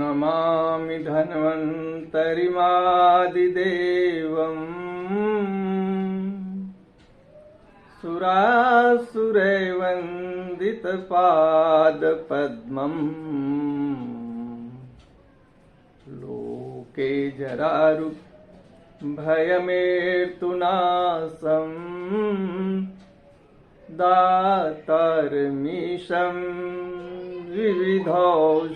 नमामि धन्वन्तरिमादिदेवम् सुरासुरैर्वन्दितपादपद्मम् लोके जरारुभयमेर्तुनासम् दातारमीशं विविधौषधीनाम्।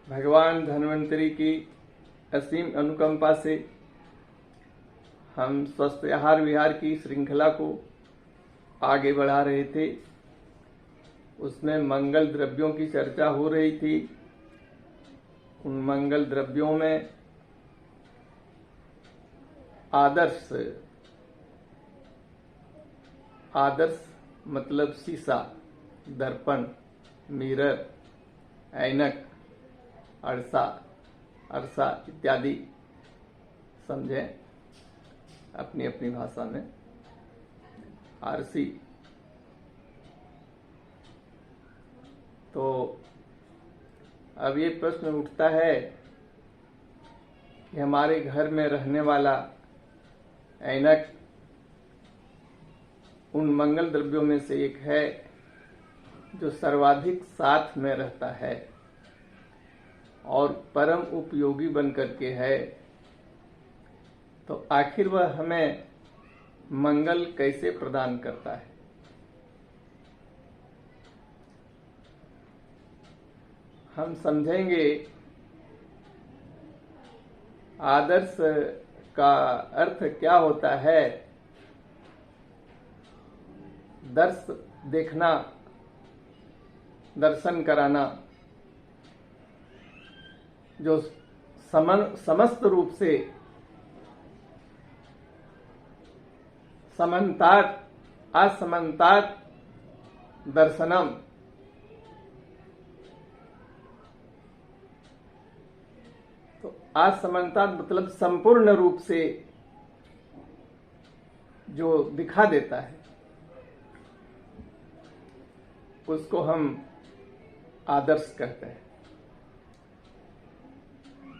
भगवान धन्वंतरी की असीम अनुकंपा से हम स्वस्थ आहार विहार की श्रृंखला को आगे बढ़ा रहे थे। उसमें मंगल द्रव्यों की चर्चा हो रही थी। उन मंगल द्रव्यों में आदर्श मतलब शीशा, दर्पण, मिरर, ऐनक, अरसा इत्यादि समझें अपनी अपनी भाषा में। आरसी तो अब ये प्रश्न उठता है कि हमारे घर में रहने वाला ऐनक उन मंगल द्रव्यों में से एक है जो सर्वाधिक साथ में रहता है और परम उपयोगी बन करके है। तो आखिर वह हमें मंगल कैसे प्रदान करता है? हम समझेंगे आदर्श का अर्थ क्या होता है। देखना, दर्शन कराना, जो समस्त रूप से समन्तात् असमन्तात् दर्शनम, तो असमन्तात् मतलब संपूर्ण रूप से जो दिखा देता है उसको हम आदर्श कहते हैं।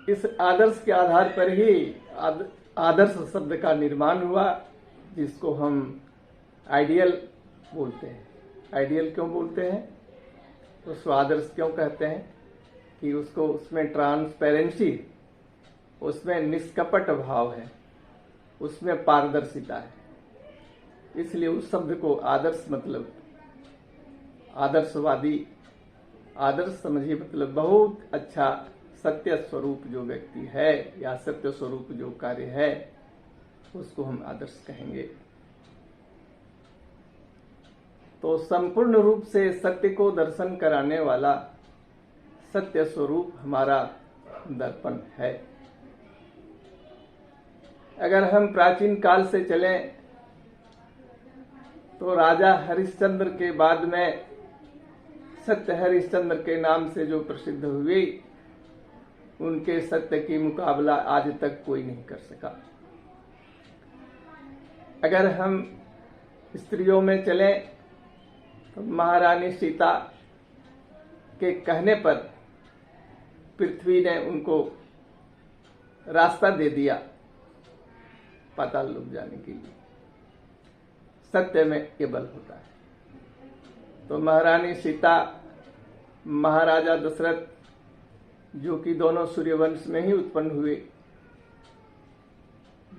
इस आदर्श के आधार पर ही आदर्श शब्द का निर्माण हुआ, जिसको हम आइडियल बोलते हैं। आइडियल क्यों बोलते हैं, उसको आदर्श क्यों कहते हैं कि उसको उसमें ट्रांसपेरेंसी, उसमें निष्कपट भाव है, उसमें पारदर्शिता है। इसलिए उस शब्द को आदर्श मतलब आदर्शवादी, आदर्श समझिए मतलब बहुत अच्छा सत्य स्वरूप जो व्यक्ति है या सत्य स्वरूप जो कार्य है उसको हम आदर्श कहेंगे। तो संपूर्ण रूप से सत्य को दर्शन कराने वाला सत्य स्वरूप हमारा दर्पण है। अगर हम प्राचीन काल से चलें तो राजा हरिश्चंद्र के बाद में सत्य हरिश्चंद्र के नाम से जो प्रसिद्ध हुए, उनके सत्य की मुकाबला आज तक कोई नहीं कर सका। अगर हम स्त्रियों में चलें तो महारानी सीता के कहने पर पृथ्वी ने उनको रास्ता दे दिया पाताल लोक जाने के लिए। सत्य में ये बल होता है। तो महारानी सीता, महाराजा दशरथ जो कि दोनों सूर्यवंश में ही उत्पन्न हुए,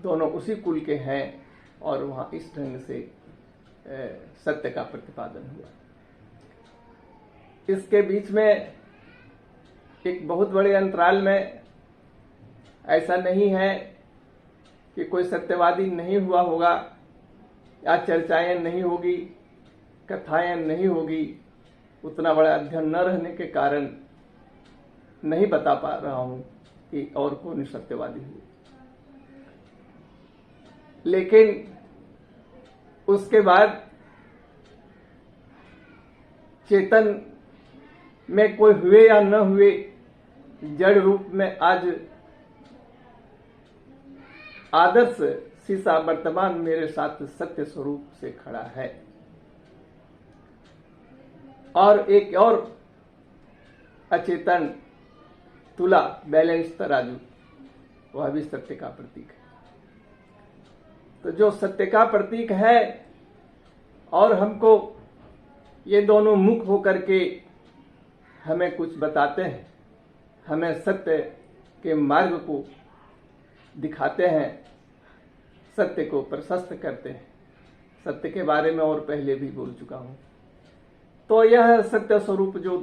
दोनों उसी कुल के हैं और वहां इस ढंग से सत्य का प्रतिपादन हुआ। इसके बीच में एक बहुत बड़े अंतराल में ऐसा नहीं है कि कोई सत्यवादी नहीं हुआ होगा या चर्चाएं नहीं होगी, कथाएं नहीं होगी। उतना बड़ा अध्ययन न रहने के कारण नहीं बता पा रहा हूं कि और कौन सत्यवादी हुए। लेकिन उसके बाद चेतन में कोई हुए या न हुए, जड़ रूप में आज आदर्श शीशा वर्तमान मेरे साथ सत्य स्वरूप से खड़ा है। और एक और अचेतन तुला, बैलेंस तराजू, वह भी सत्य का प्रतीक है। तो जो सत्य का प्रतीक है और हमको ये दोनों मुख होकर के हमें कुछ बताते हैं, हमें सत्य के मार्ग को दिखाते हैं, सत्य को प्रशस्त करते हैं। सत्य के बारे में और पहले भी बोल चुका हूं। तो यह सत्य स्वरूप जो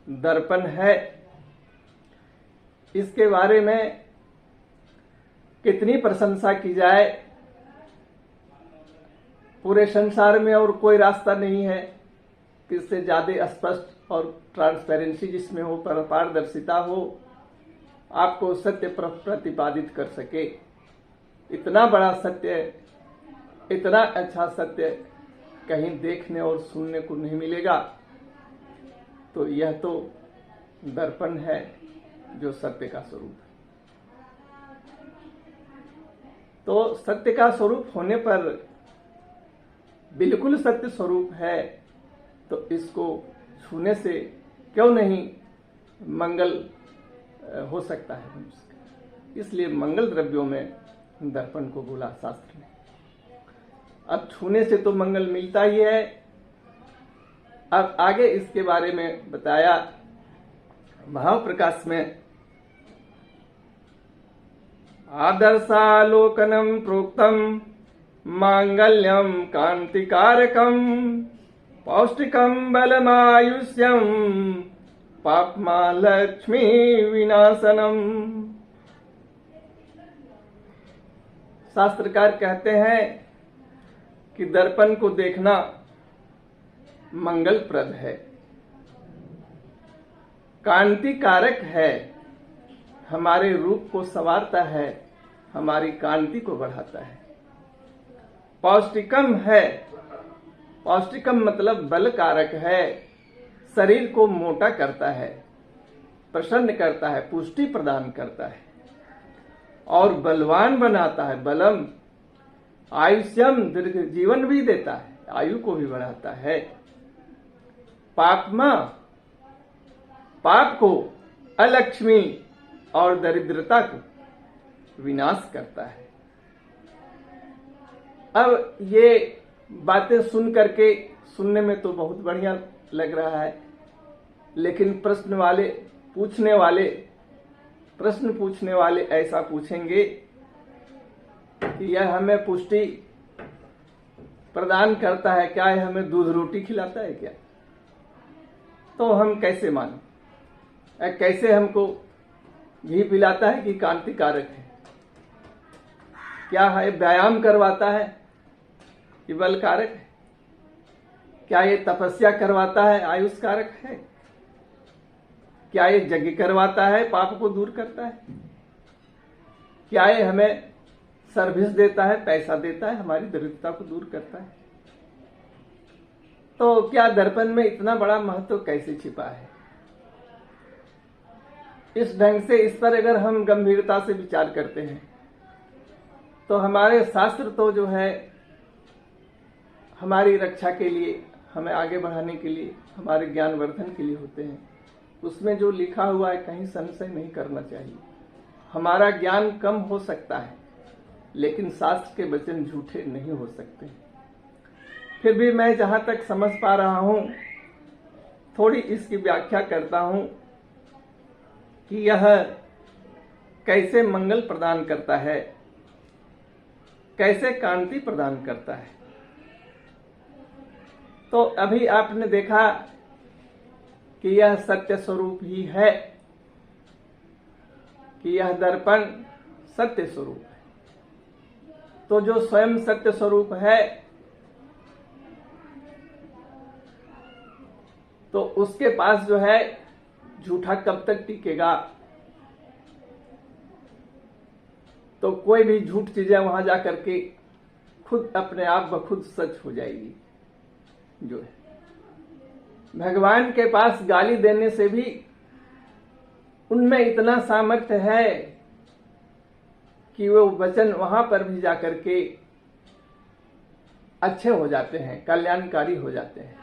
दर्पण है, इसके बारे में कितनी प्रशंसा की जाए, पूरे संसार में और कोई रास्ता नहीं है कि इससे ज्यादा स्पष्ट और ट्रांसपेरेंसी जिसमें हो, पारदर्शिता हो, आपको सत्य प्रतिपादित कर सके। इतना बड़ा सत्य, इतना अच्छा सत्य कहीं देखने और सुनने को नहीं मिलेगा। तो यह तो दर्पण है जो सत्य का स्वरूप है। तो सत्य का स्वरूप होने पर, बिल्कुल सत्य स्वरूप है, तो इसको छूने से क्यों नहीं मंगल हो सकता है मनुष्य। इसलिए मंगल द्रव्यों में दर्पण को बोला शास्त्र ने। अब छूने से तो मंगल मिलता ही है। अब आगे इसके बारे में बताया महाप्रकाश में, आदर्शालोकनम प्रोक्तम मांगल्यम कांतिकारकम पौष्टिकम बलमायुष्यम पापमा लक्ष्मी विनाशनम। शास्त्रकार कहते हैं कि दर्पण को देखना मंगलप्रद है, कांतिकारक है, हमारे रूप को संवारता है, हमारी कांति को बढ़ाता है। पौष्टिकम है, पौष्टिकम मतलब बलकारक है, शरीर को मोटा करता है, प्रसन्न करता है, पुष्टि प्रदान करता है और बलवान बनाता है। बलम आयुष्यम, दीर्घ जीवन भी देता है, आयु को भी बढ़ाता है। पापमा, पाप को, अलक्ष्मी और दरिद्रता को विनाश करता है। अब ये बातें सुन करके, सुनने में तो बहुत बढ़िया लग रहा है, लेकिन प्रश्न पूछने वाले ऐसा पूछेंगे कि यह हमें पुष्टि प्रदान करता है क्या, यह हमें दूध रोटी खिलाता है क्या? तो हम कैसे माने? कैसे हमको घी पिलाता है कि कांतिकारक है? क्या है व्यायाम करवाता है कि बलकारक है? क्या ये तपस्या करवाता है, आयुष्कारक है? क्या ये यज्ञ करवाता है, पाप को दूर करता है? क्या ये हमें सर्विस देता है, पैसा देता है, हमारी दरिद्रता को दूर करता है? तो क्या दर्पण में इतना बड़ा महत्व कैसे छिपा है? इस ढंग से, इस पर अगर हम गंभीरता से विचार करते हैं तो हमारे शास्त्र तो जो है हमारी रक्षा के लिए, हमें आगे बढ़ाने के लिए, हमारे ज्ञानवर्धन के लिए होते हैं। उसमें जो लिखा हुआ है कहीं संशय नहीं करना चाहिए। हमारा ज्ञान कम हो सकता है, लेकिन शास्त्र के वचन झूठे नहीं हो सकते। फिर भी मैं जहां तक समझ पा रहा हूं, थोड़ी इसकी व्याख्या करता हूं कि यह कैसे मंगल प्रदान करता है, कैसे कांति प्रदान करता है। तो अभी आपने देखा कि यह सत्य स्वरूप ही है, कि यह दर्पण सत्य स्वरूप है। तो जो स्वयं सत्य स्वरूप है, तो उसके पास जो है झूठा कब तक टिकेगा? तो कोई भी झूठ चीजें वहां जाकर के खुद अपने आप ब खुद सच हो जाएगी। जो है भगवान के पास गाली देने से भी उनमें इतना सामर्थ्य है कि वो वचन वहां पर भी जाकर के अच्छे हो जाते हैं, कल्याणकारी हो जाते हैं।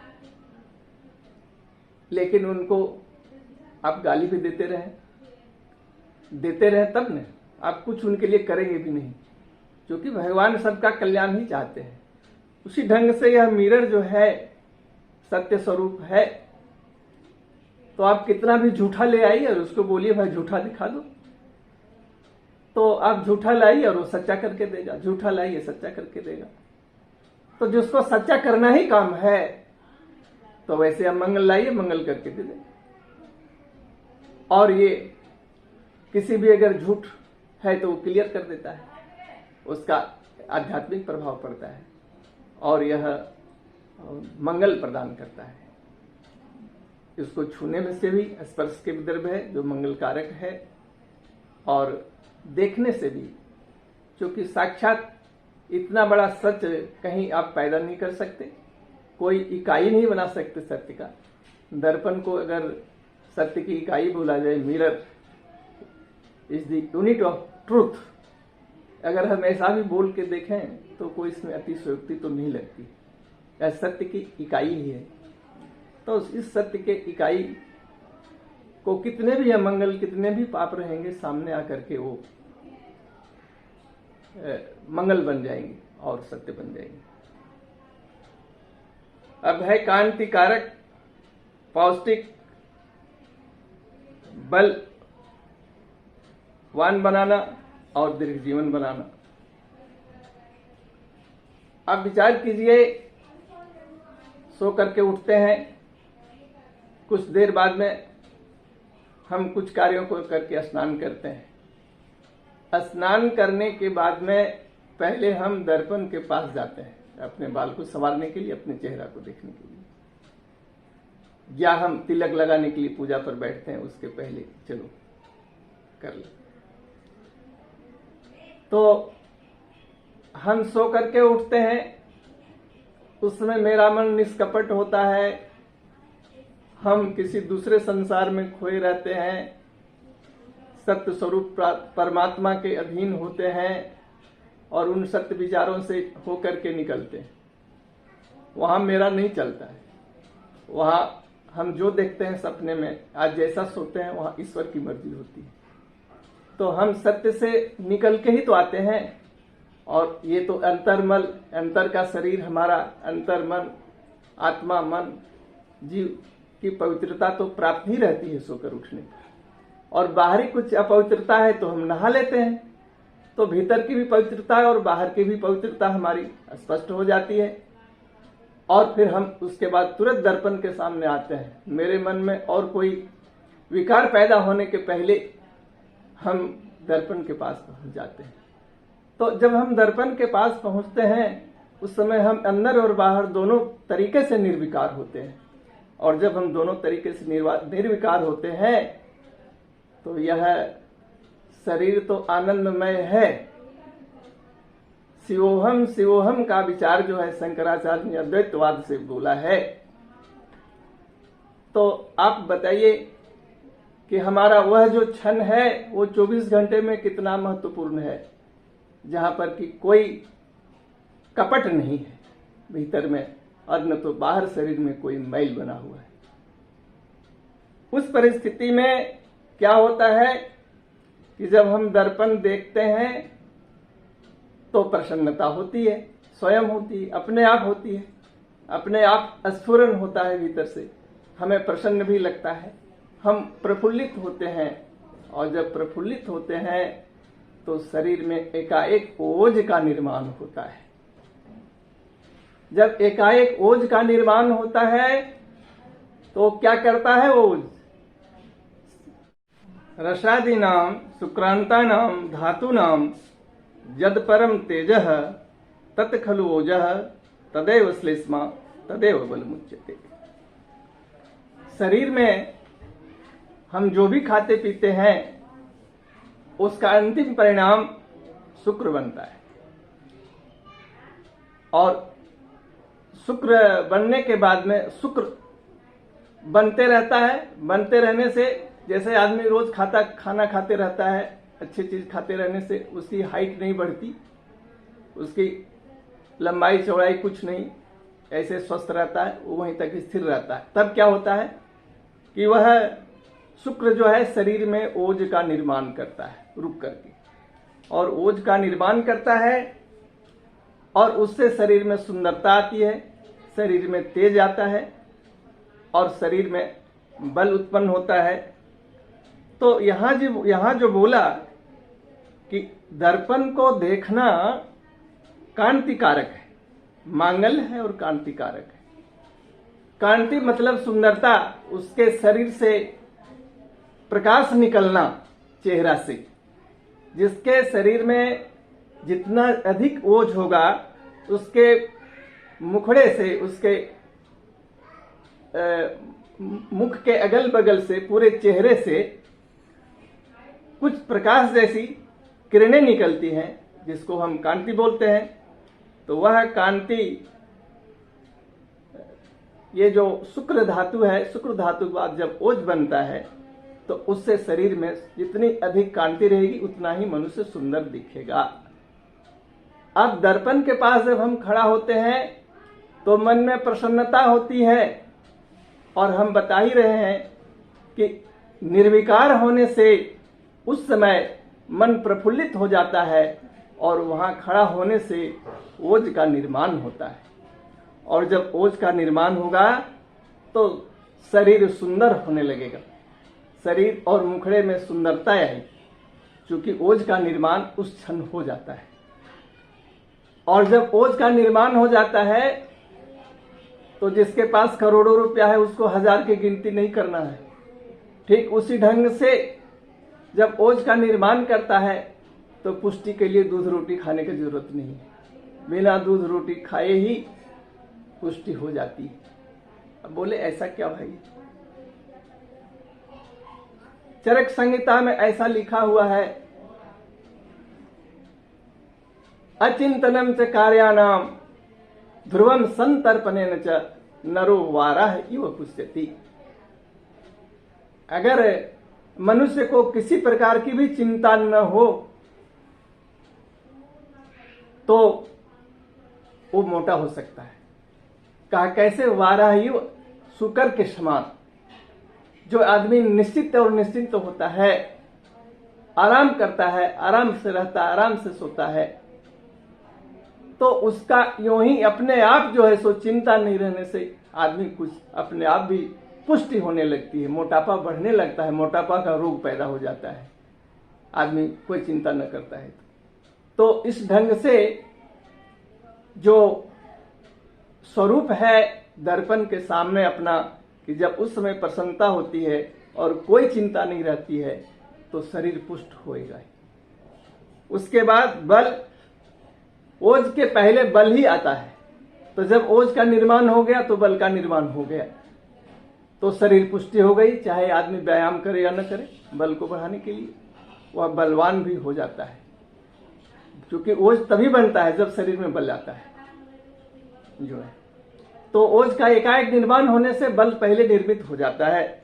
लेकिन उनको आप गाली भी देते रहे तब न आप कुछ उनके लिए करेंगे भी नहीं, क्योंकि भगवान सबका कल्याण ही चाहते हैं। उसी ढंग से यह मिरर जो है सत्य स्वरूप है, तो आप कितना भी झूठा ले आइए और उसको बोलिए भाई झूठा दिखा दो, तो आप झूठा लाइए और वो सच्चा करके देगा, झूठा लाइए सच्चा करके देगा। तो जिसको सच्चा करना ही काम है, तो वैसे आप मंगल लाइए, मंगल करके दे दें। और ये किसी भी अगर झूठ है तो वो क्लियर कर देता है, उसका आध्यात्मिक प्रभाव पड़ता है और यह मंगल प्रदान करता है। इसको छूने में से भी स्पर्श के विदर्भ है जो मंगल कारक है, और देखने से भी, क्योंकि साक्षात इतना बड़ा सच कहीं आप पैदा नहीं कर सकते, कोई इकाई नहीं बना सकते सत्य का। दर्पण को अगर सत्य की इकाई बोला जाए, mirror is the unit of truth, अगर हम ऐसा भी बोल के देखें तो कोई इसमें अतिशयोक्ति तो नहीं लगती, यह सत्य की इकाई ही है। तो इस सत्य के इकाई को कितने भी अमंगल, कितने भी पाप रहेंगे, सामने आकर के वो मंगल बन जाएंगे और सत्य बन जाएंगे। अब है कांति कारक, पौष्टिक, बल वान बनाना और दीर्घ जीवन बनाना। अब विचार कीजिए, सो करके उठते हैं, कुछ देर बाद में हम कुछ कार्यों को करके स्नान करते हैं। स्नान करने के बाद में पहले हम दर्पण के पास जाते हैं अपने बाल को संवारने के लिए, अपने चेहरा को देखने के लिए, या हम तिलक लगाने के लिए पूजा पर बैठते हैं, उसके पहले चलो कर ले। तो हम सो करके उठते हैं, उस समय मेरा मन निष्कपट होता है, हम किसी दूसरे संसार में खोए रहते हैं, सत्य स्वरूप परमात्मा के अधीन होते हैं और उन सत्य विचारों से होकर के निकलते हैं। वहां मेरा नहीं चलता है, वहां हम जो देखते हैं सपने में, आज जैसा सोते हैं वहां ईश्वर की मर्जी होती है। तो हम सत्य से निकल के ही तो आते हैं, और ये तो अंतर्मल, अंतर का शरीर हमारा, अंतर मन, आत्मा, मन, जीव की पवित्रता तो प्राप्त ही रहती है सोकर उठने पर। और बाहरी कुछ अपवित्रता है तो हम नहा लेते हैं, तो भीतर की भी पवित्रता और बाहर की भी पवित्रता हमारी स्पष्ट हो जाती है। और फिर हम उसके बाद तुरंत दर्पण के सामने आते हैं। मेरे मन में और कोई विकार पैदा होने के पहले हम दर्पण के पास पहुंच जाते हैं। तो जब हम दर्पण के पास पहुंचते हैं, उस समय हम अंदर और बाहर दोनों तरीके से निर्विकार होते हैं। और जब हम दोनों तरीके से निर्विकार होते हैं, तो यह शरीर तो आनंदमय है। शिवोहम शिवोहम का विचार जो है शंकराचार्य ने अद्वैतवाद से बोला है। तो आप बताइए कि हमारा वह जो क्षण है वो 24 घंटे में कितना महत्वपूर्ण है, जहां पर कि कोई कपट नहीं है भीतर में, और न तो बाहर शरीर में कोई मैल बना हुआ है। उस परिस्थिति में क्या होता है कि जब हम दर्पण देखते हैं तो प्रसन्नता होती है, स्वयं होती है, अपने आप होती है, अपने आप स्फुरन होता है भीतर से, हमें प्रसन्न भी लगता है, हम प्रफुल्लित होते हैं। और जब प्रफुल्लित होते हैं तो शरीर में एकाएक ओज का निर्माण होता है। जब एकाएक ओज का निर्माण होता है तो क्या करता है ओज? रसादीनां सुक्रांतानां धातूनां यद परम तेजः तत् खलु ओजः तदेव श्लेष्मा तदेव बलमुच्यते। शरीर में हम जो भी खाते पीते हैं उसका अंतिम परिणाम शुक्र बनता है, और शुक्र बनने के बाद में शुक्र बनते रहता है। बनते रहने से जैसे आदमी रोज खाना खाते रहता है अच्छी चीज खाते रहने से उसकी हाइट नहीं बढ़ती, उसकी लंबाई चौड़ाई कुछ नहीं, ऐसे स्वस्थ रहता है, वो वहीं तक स्थिर रहता है। तब क्या होता है कि वह शुक्र जो है शरीर में ओज का निर्माण करता है रुक करके, और ओज का निर्माण करता है और उससे शरीर में सुंदरता आती है, शरीर में तेज आता है और शरीर में बल उत्पन्न होता है। तो यहाँ जो बोला कि दर्पण को देखना कांतिकारक है, मांगल्य है और कांतिकारक है। कांति मतलब सुंदरता, उसके शरीर से प्रकाश निकलना चेहरा से। जिसके शरीर में जितना अधिक ओज होगा उसके मुखड़े से, उसके मुख के अगल बगल से, पूरे चेहरे से कुछ प्रकाश जैसी किरणें निकलती हैं, जिसको हम कांति बोलते हैं। तो वह कांति, ये जो शुक्र धातु है, शुक्र धातु के बाद जब ओज बनता है तो उससे शरीर में जितनी अधिक कांति रहेगी उतना ही मनुष्य सुंदर दिखेगा। अब दर्पण के पास जब हम खड़ा होते हैं तो मन में प्रसन्नता होती है, और हम बता ही रहे हैं कि निर्विकार होने से उस समय मन प्रफुल्लित हो जाता है और वहां खड़ा होने से ओज का निर्माण होता है। और जब ओज का निर्माण होगा तो शरीर सुंदर होने लगेगा, शरीर और मुखड़े में सुंदरता आएगी, क्योंकि ओज का निर्माण उस क्षण हो जाता है। और जब ओज का निर्माण हो जाता है तो जिसके पास करोड़ों रुपया है उसको हजार की गिनती नहीं करना है। ठीक उसी ढंग से जब ओज का निर्माण करता है तो पुष्टि के लिए दूध रोटी खाने की जरूरत नहीं है, बिना दूध रोटी खाए ही पुष्टि हो जाती है। अब बोले ऐसा क्या भाई? चरक संहिता में ऐसा लिखा हुआ है, अचिंतनम च कार्याणाम ध्रुवम संतर्पणेन च नरो वाराह इव पुष्यति। अगर मनुष्य को किसी प्रकार की भी चिंता न हो तो वो मोटा हो सकता है। कहा कैसे? वाराह इव, शुकर के समान। जो आदमी निश्चित और निश्चिंत होता है, आराम करता है, आराम से रहता है, आराम से सोता है, तो उसका यूं ही अपने आप जो है सो चिंता नहीं रहने से आदमी कुछ अपने आप भी पुष्टि होने लगती है, मोटापा बढ़ने लगता है, मोटापा का रोग पैदा हो जाता है, आदमी कोई चिंता न करता है। तो इस ढंग से जो स्वरूप है दर्पण के सामने अपना, कि जब उस समय प्रसन्नता होती है और कोई चिंता नहीं रहती है तो शरीर पुष्ट होएगा। उसके बाद बल, ओज के पहले बल ही आता है। तो जब ओज का निर्माण हो गया तो बल का निर्माण हो गया, तो शरीर पुष्टि हो गई। चाहे आदमी व्यायाम करे या न करे, बल को बढ़ाने के लिए वह बलवान भी हो जाता है, क्योंकि ओज तभी बनता है जब शरीर में बल आता है जो है। तो ओज का एकाएक निर्माण होने से बल पहले निर्मित हो जाता है।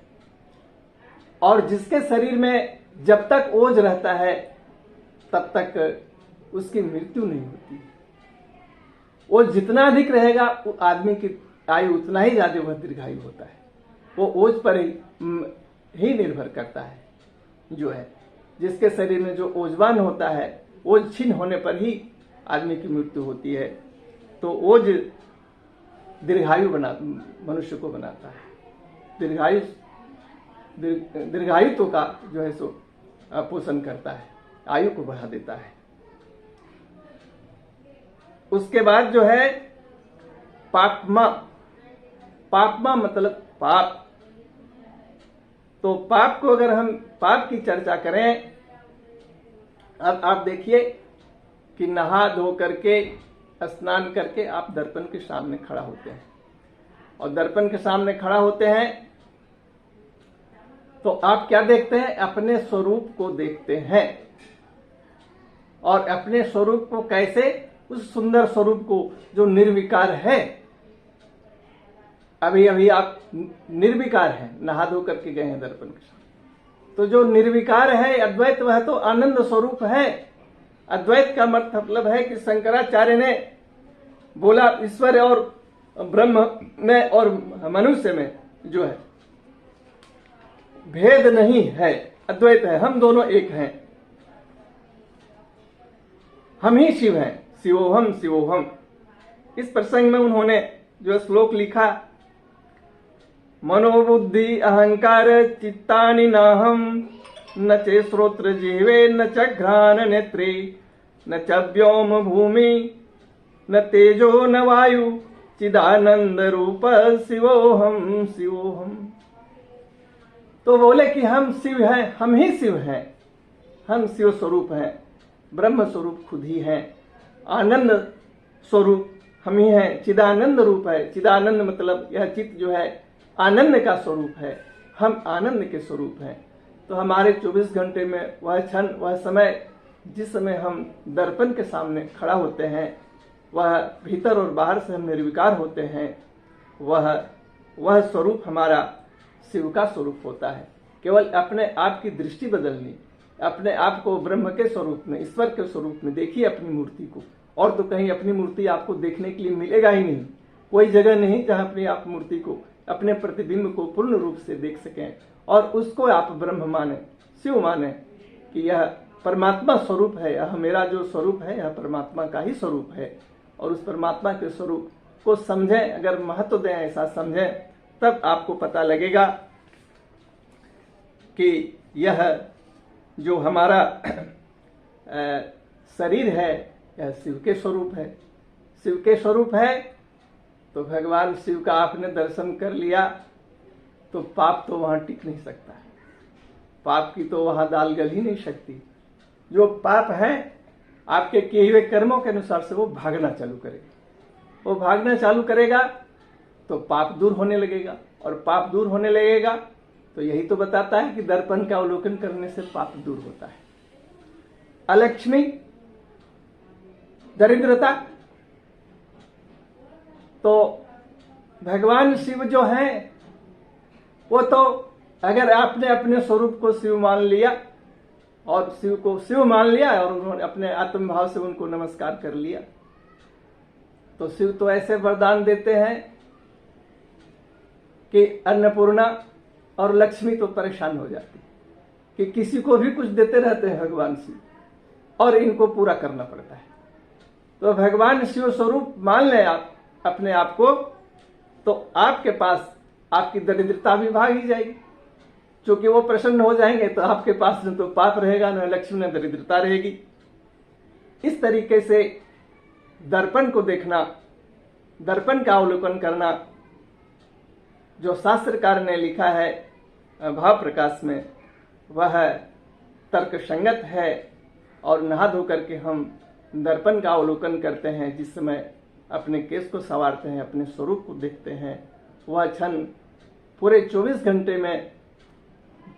और जिसके शरीर में जब तक ओज रहता है तब तक उसकी मृत्यु नहीं होती। ओज जितना अधिक रहेगा आदमी की आयु उतना ही ज्यादा वह दीर्घायु होता है। वो ओज पर ही निर्भर करता है जो है। जिसके शरीर में जो ओजवान होता है, ओज छीन होने पर ही आदमी की मृत्यु होती है। तो ओज दीर्घायु मनुष्य को बनाता है, दीर्घायुत्व का जो है सो पोषण करता है, आयु को बढ़ा देता है। उसके बाद जो है पापमा, पापमा मतलब पाप। तो पाप को अगर हम पाप की चर्चा करें, अब आप देखिए कि नहा धो करके स्नान करके आप दर्पण के सामने खड़ा होते हैं, और दर्पण के सामने खड़ा होते हैं तो आप क्या देखते हैं? अपने स्वरूप को देखते हैं। और अपने स्वरूप को कैसे? उस सुंदर स्वरूप को जो निर्विकार है। अभी अभी आप निर्विकार हैं, नहा धो करके गए हैं दर्पण के सामने, तो जो निर्विकार है अद्वैत, वह तो आनंद स्वरूप है। अद्वैत का मतलब है कि शंकराचार्य ने बोला ईश्वर और ब्रह्म में और मनुष्य में जो है भेद नहीं है, अद्वैत है, हम दोनों एक हैं, हम ही शिव हैं, शिवोहम शिवोहम। इस प्रसंग में उन्होंने जो श्लोक लिखा, मनोबुद्धि अहंकार चित्तानि नाहम न चे श्रोत्र जिह्वे न च घ्राण नेत्रे न च व्योम भूमि न तेजो न वायु चिदानंद रूप शिवोहम शिवोहम। तो बोले कि हम शिव हैं, हम ही शिव हैं, हम शिव स्वरूप हैं, ब्रह्म स्वरूप खुद ही हैं, आनंद स्वरूप हम ही हैं, चिदानंद रूप है। चिदानंद मतलब यह चित्त जो है आनंद का स्वरूप है, हम आनंद के स्वरूप हैं। तो हमारे 24 घंटे में वह क्षण, वह समय, जिस समय हम दर्पण के सामने खड़ा होते हैं, वह भीतर और बाहर से हम निर्विकार होते हैं, वह स्वरूप हमारा शिव का स्वरूप होता है। केवल अपने आप की दृष्टि बदलनी, अपने आप को ब्रह्म के स्वरूप में, ईश्वर के स्वरूप में देखिए अपनी मूर्ति को, और तो कहीं अपनी मूर्ति आपको देखने के लिए मिलेगा ही नहीं। कोई जगह नहीं जहां अपनी आप मूर्ति को, अपने प्रतिबिंब को पूर्ण रूप से देख सकें और उसको आप ब्रह्म माने, शिव माने कि यह परमात्मा स्वरूप है, यह मेरा जो स्वरूप है यह परमात्मा का ही स्वरूप है। और उस परमात्मा के स्वरूप को समझें, अगर महत्व दें, ऐसा समझें, तब आपको पता लगेगा कि यह जो हमारा शरीर है यह शिव के स्वरूप है। शिव के स्वरूप है तो भगवान शिव का आपने दर्शन कर लिया तो पाप तो वहां टिक नहीं सकता है, पाप की तो वहां दाल गल ही नहीं सकती। जो पाप है आपके किए हुए कर्मों के अनुसार से वो भागना चालू करेगा, वो भागना चालू करेगा तो पाप दूर होने लगेगा, और पाप दूर होने लगेगा तो यही तो बताता है कि दर्पण का अवलोकन करने से पाप दूर होता है। अलक्ष्मी, दरिद्रता, तो भगवान शिव जो हैं वो तो अगर आपने अपने स्वरूप को शिव मान लिया और शिव को शिव मान लिया और उन्होंने अपने आत्मभाव से उनको नमस्कार कर लिया, तो शिव तो ऐसे वरदान देते हैं कि अन्नपूर्णा और लक्ष्मी तो परेशान हो जाती कि किसी को भी कुछ देते रहते हैं भगवान शिव और इनको पूरा करना पड़ता है। तो भगवान शिव स्वरूप मान लें आप अपने आप को, तो आपके पास आपकी दरिद्रता भी भाग ही जाएगी, क्योंकि वो प्रसन्न हो जाएंगे तो आपके पास न तो पाप रहेगा, न लक्ष्मी, न दरिद्रता रहेगी। इस तरीके से दर्पण को देखना, दर्पण का अवलोकन करना, जो शास्त्रकार ने लिखा है भाव प्रकाश में, वह तर्क संगत है। और नहा धो करके हम दर्पण का अवलोकन करते हैं, जिस समय अपने केस को संवारते हैं, अपने स्वरूप को देखते हैं, वह क्षण पूरे 24 घंटे में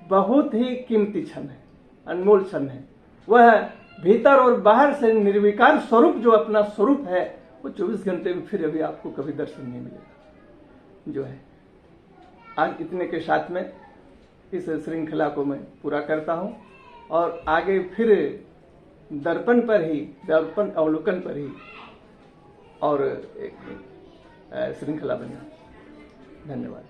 बहुत ही कीमती क्षण है, अनमोल क्षण है। वह भीतर और बाहर से निर्विकार स्वरूप जो अपना स्वरूप है वो 24 घंटे में फिर अभी आपको कभी दर्शन नहीं मिलेगा जो है। आज इतने के साथ में इस श्रृंखला को मैं पूरा करता हूं और आगे फिर दर्पण पर ही, दर्पण अवलोकन पर ही और एक श्रृंखला बना। धन्यवाद।